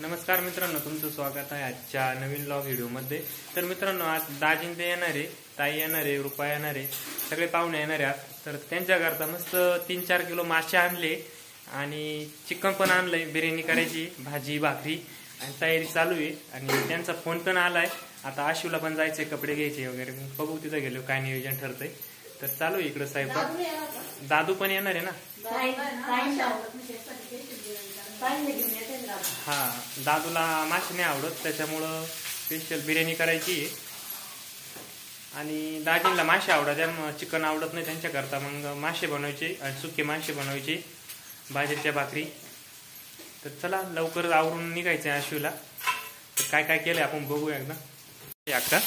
नमस्कार मित्रांनो, तुमचं स्वागत आहे आजच्या नवीन व्लॉग व्हिडिओमध्ये। तर मित्रांनो, आज दाजीन ते येणार आहे, ताई येणार आहे, रुपा येणार आहे, सगळे पाहुणे येणार आहेत। तर त्यांच्याकरता मस्त 3-4 किलो मासे आणले आणि चिकन पण आणलंय, बिर्याणी करायची, भाजी भाकरी आणि तयारी चालू आहे। आणि त्यांचा फोन पण आलाय, आता आशूला पण जायचंय कपडे घ्यायचे वगैरे, बघू तिथं गेलो काय नियोजन ठरतंय। तर चालू आहे इकडं स्वयंपाक। दादू पण येणार आहे ना? हा, दादूला मासे नाही आवडत, त्याच्यामुळं स्पेशल बिर्याणी करायची आहे। आणि दाजींना मासे आवडतात, चिकन आवडत नाही त्यांच्याकरता, मग मासे बनवायचे आणि सुके मासे बनवायचे, बाजरीच्या भाकरी। तर चला लवकर आवरून निघायचं आशूला। तर काय काय केलंय आपण बघूया एकदा।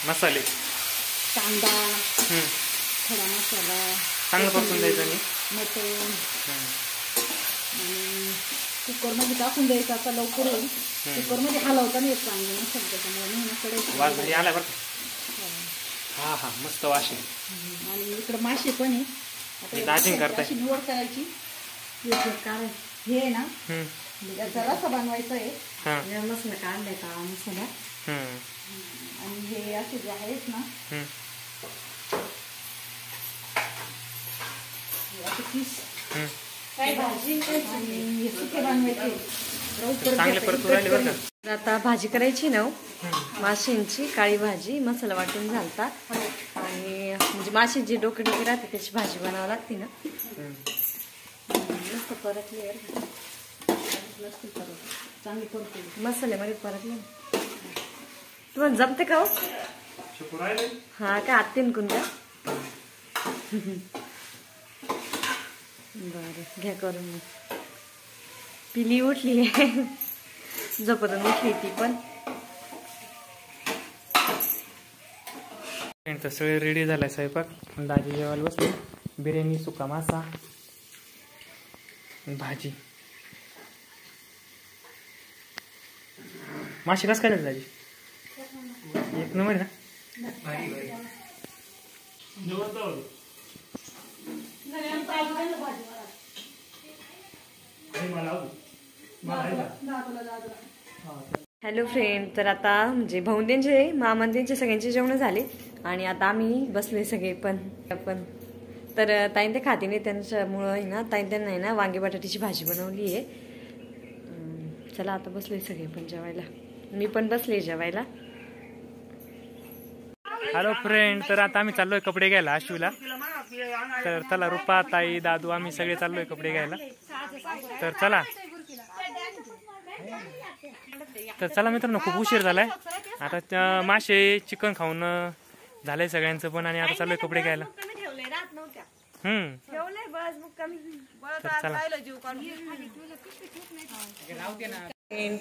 मसाले, कांदा, खडा मसाला चांगलं परतून द्यायचं आणि मटण आणि कुकरमध्ये टाकून द्यायचं। आता लवकर होईल, कुकरमध्ये हलवता नाही चांगलं मसाला, त्याच्यामुळे वास आला बरं। हा हा, मस्त वास आहे। आणि इकडे मासे पण आहे, दाजी करताय, निवड करायची। काय हे आहे ना, त्याचा रस्सा बनवायचा आहे, मसाला काढलाय का मसाला, आणि हे असे जे आहेत ना पीस, काय भाजी आणि सुके बनवायचे, चांगले परतून राहिले बरं का। आता भाजी करायची ना, माशांची काळी भाजी, मसाला वाटून घालता आणि म्हणजे माशांची डोके राहते त्याची भाजी बनावं लागते ना। मस्त परतली चांगली परतली, मसाल्यामध्ये परतली। तुम्हाला जमते का हो? हा का, आत्तीन कोणत्या? बरं, घ्या करून। मग पिली उठली आहे, झोपतून उठली ती पण। सगळे रेडी झालाय स्वयंपाक, दाजी जेवायला बसले। बिर्याणी, सुका मासा, भाजी। मासे कसं काय दाजी? एक नंबर ना। हॅलो फ्रेंड, तर आता म्हणजे भाऊंचे मामांचे सगळ्यांचे जेवण झाले आणि आता आम्ही बसले सगळे पण तर ताईन ते खाते नाही, त्यांच्यामुळं आहे ना, ताईन त्यांना आहे ना वांगे बटाट्याची भाजी बनवली आहे। चला आता बसले सगळे पण जेवायला, मी पण बसले जेवायला। हॅलो फ्रेंड, तर आता आम्ही चाललोय कपडे घ्यायला आशूला। तर चला, रुपा, ताई, दादू आम्ही सगळे चाललोय कपडे घ्यायला। तर चला मित्रांनो, खूप उशीर झालाय आता। मासे चिकन खाऊन झालंय सगळ्यांचं पण, आणि आता चाललोय कपडे घ्यायला।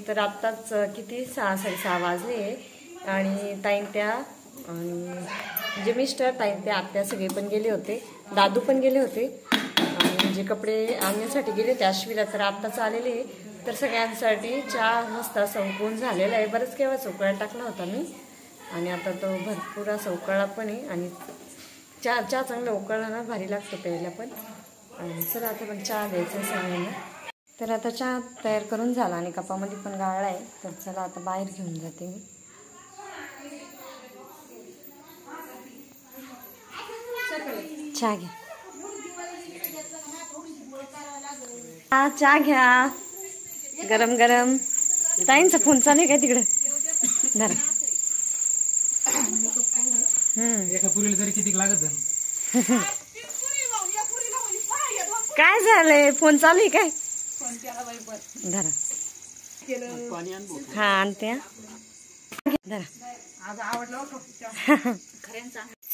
तर आत्ताच किती 6-6:30 वाजले आणि ताईन त्या म्हणजे मिस्टर, ताईन त्या, आत्या सगळे पण गेले होते, दादू पण गेले होते आणि म्हणजे कपडे आणण्यासाठी गेले होते आश्वीला। तर आत्ताच आलेले, तर सगळ्यांसाठी चहा मस्त असा उकळून झालेला आहे, बरंच केव्हाच उकळा टाकला होता मी, आणि आता तो भरपूर असा उकळला पण आहे। आणि चहा चांगला उकळला ना, भारी लागतो प्यायला पण। आणि चला आता पण चहा द्यायचा सगळ्यांना। तर आता चहा तयार करून झाला आणि कपामध्ये पण गाळला आहे, तर चला आता बाहेर घेऊन जाते मी। चहा घ्या, चहा घ्या, गरम गरम। ताईंचा फोन चालू आहे काय तिकडं? धरा। तरी किती लागत काय झालंय, फोन चालू आहे काय? धरा, हा आणते, धरा।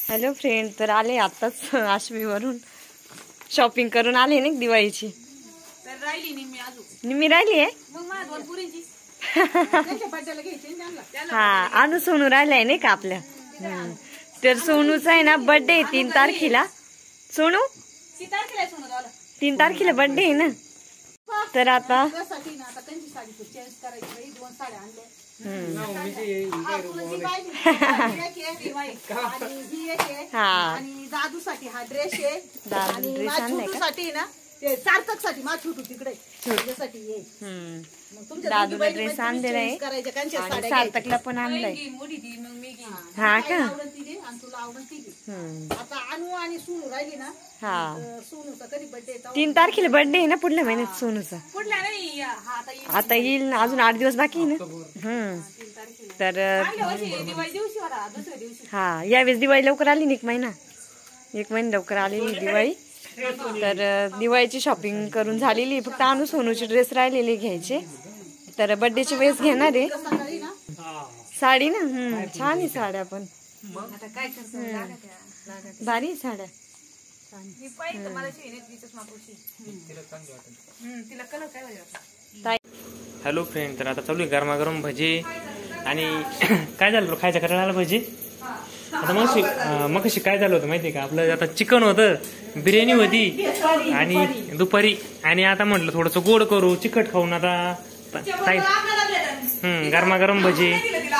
हॅलो फ्रेंड, तर आले आताच आश्वीवरून, शॉपिंग करून आले ना दिवाळीची। निम्मी राहिली आहे, हा, आणू सोनू राहिलाय नाही का आपल्या। तर सोनूचा आहे ना बर्थडे 3 तारखेला। सोनू 3 तारखेला बर्थडे आहे ना, तर आता आणि दादूसाठी हा ड्रेस आहे, आणि माझ्या छोटूसाठी ना ते सार्थकसाठी मा छोटू तिकडे त्याच्यासाठी ये. मग तुमच्या दादूला ड्रेस आणलेला आहे करायच्या कांच्या आणि साड्या सार्थकला पण आणलाय. हा का? आवडत ती घे आणि तुला आवडत ती घे. आता आणू आणि सोनू राहिली ना, हा सोनूचा कधी बर्थडे 3 तारखेला बर्थडे आहे ना पुढल्या महिन्यात सोनूचा. पुढल्या नाही हा आता आता येईल ना, अजून 8 दिवस बाकी आहे ना. तर दिवाळी दिवशी होता दुसऱ्या दिवशी. हा यावेळेस दिवाळी लवकर आली ना, एक महिना लवकर आलेली दिवाळी. तर दिवाळीची शॉपिंग करून झालेली, फक्त आणू सोनूचे ड्रेस राहिलेले घ्यायचे. तर बर्थडेच्या वेळेस घेणार आहे सकाळी ना साडी ना. छान आहे साड्या पण, आता काय करतो भारी आहे साड्या. तिला कलर काय वाटतं? ताई हॅलो फ्रेंड, तर आता चालू आहे गरमागरम भजी. आणि काय झालं खायच्या करायला भजी. आता मग कशी काय झालं होतं माहितीये का, आपलं आता चिकन होतं, बिर्याणी होती आणि दुपारी. आणि आता म्हटलं थोडस गोड करू, चिकट खाऊन आता ताई गरमागरम भजी,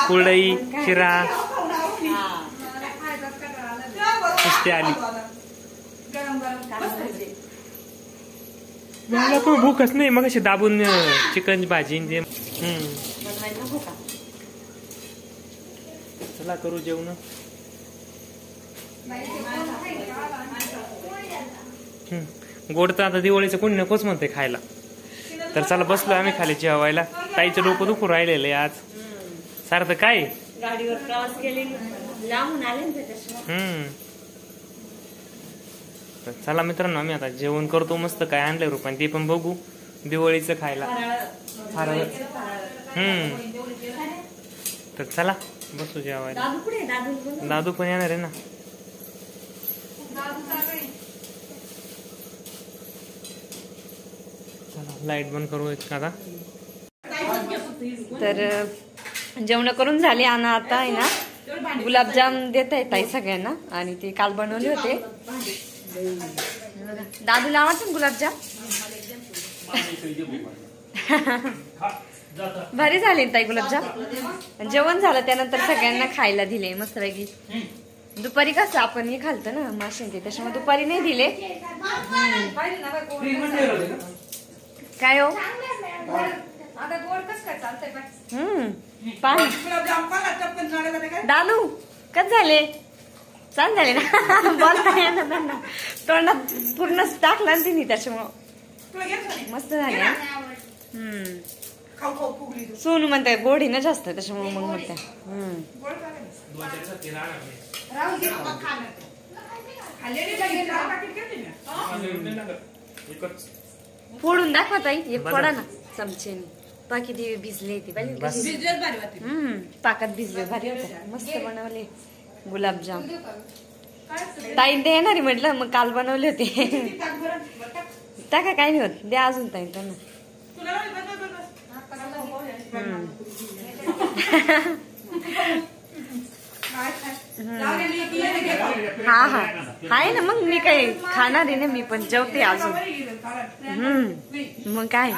कुरडई, शिरा नुसती आली. मला पण भूकच नाही, मग अशी दाबून चिकन भाजी ते. चला करू जेवण. गोड तर आता दिवाळीचं कोणी नकोच म्हणते खायला. तर चला बसलो आम्ही खाली जेवायला. ताईचं डोकं दुखून राहिलेलं आहे आज. सारखं काय गाडीवर प्रवास केले, लांबून आले ना त्याच्यामुळे. तर चला मित्रांनो, आम्ही आता जेवण करतो. मस्त काय आणलंय रुपाने ते पण बघू दिवाळीचं खायला. फराळ. तर चला बसू जेवायला. दादू पण येणार आहे ना. चला लाईट बंद करू आता. तर जेवण करून झाले आणि आता आहे ना गुलाबजाम देत आहे ताई सगळ्यांना. आणि ते काल बनवले होते. दादूला आवडतं गुलाबजाम. भारी झाले ताई गुलाबजाम. जेवण झालं त्यानंतर सगळ्यांना खायला दिले मस्तपैकी. दुपारी कसं आपण हे खालतो ना मासे ते, त्याच्यामुळे दुपारी नाही दिले. काय हो पाणी दादू कच झाले छान झाले ना. बोलता येणार त्यांना, तोंडात पूर्ण टाकला ना तिने, त्याच्यामुळं मस्त झाले. सोनू म्हणते गोड आहे ना जास्त, त्याच्यामुळे मग म्हणते. फोडून दाखवा ताई, एक फोडा ना चमचेने. बाकी ते भिजले ते पाकात भिजले, भारी होते. मस्त बनवले गुलाबजाम. ताई ते येणार म्हटलं, मग काल बनवले होते. टाका काय नाही होत, द्या अजून ताई त्यांना. हा हा आहे ना, मग मी काही खाणार आहे ना, मी पण जेवते अजून. मग काय